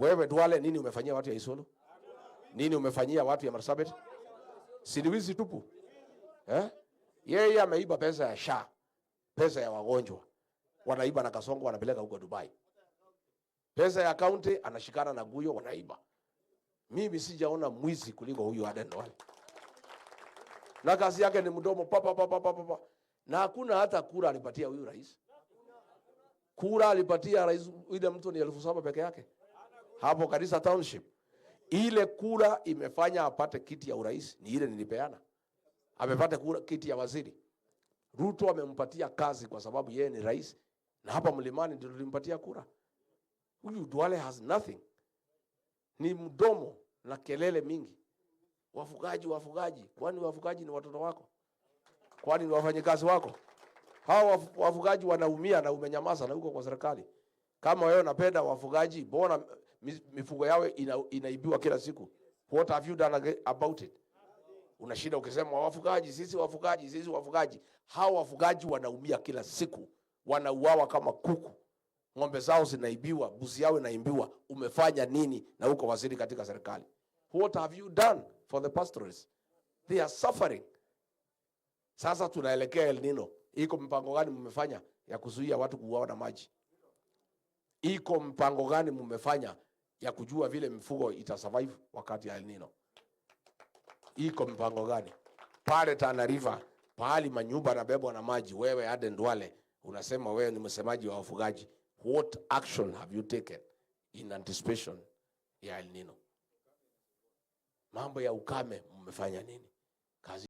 Wewe Duale, nini umefanyia watu ya Isiolo? Nini umefanyia watu ya Marsabit? Si wizi tupu. Yeye ameiba pesa ya SHA, pesa ya wagonjwa. Wanaiba na Kasongo wanapeleka huko Dubai. Pesa ya county anashikana na Guyo wanaiba. Mimi sijaona mwizi kuliko huyu Aden Duale. Na kazi yake ni mdomo pa. Na hakuna hata kura alipatia huyu rais. Kura alipatia rais William Ruto ni 7,000 peke yake. Hapo Garissa Township. Ile kura imefanya apate kiti ya urais ni ile nilipeana. Amepata kiti ya waziri. Ruto amempatia kazi kwa sababu yeye ni rais, na hapa Mlimani ndio tulimpatia kura. Huyu Duale has nothing. Ni mdomo na kelele mingi. Wafugaji. Kwani wafugaji ni watoto wako? Kwani ni wafanyikazi wako? Hao wafugaji wanaumia na umenyamaza na huko kwa serikali. Kama wewe unapenda wafugaji, mbona mifugo yao inaibiwa kila siku? What have you done about it? Unashinda ukisema sisi wafugaji. Hao wafugaji wanaumia kila siku. Wanauawa kama kuku. Ng'ombe zao zinaibiwa, mbuzi yao inaibiwa. Umefanya nini na uko waziri katika serikali? What have you done for the pastoralists? They are suffering. Sasa tunaelekea El Nino. Iko mpango gani mmefanya ya kuzuia watu kuuawa na maji? Iko mpango gani mmefanya ya kujua vile mifugo itasurvive wakati ya El Nino? Iko mpango gani? Pale Tana River, pahali manyumba na bebwa na maji, wewe Aden Duale unasema wewe ni msemaji wa wafugaji. What action have you taken in anticipation ya El Nino? Mambo ya ukame mmefanya nini?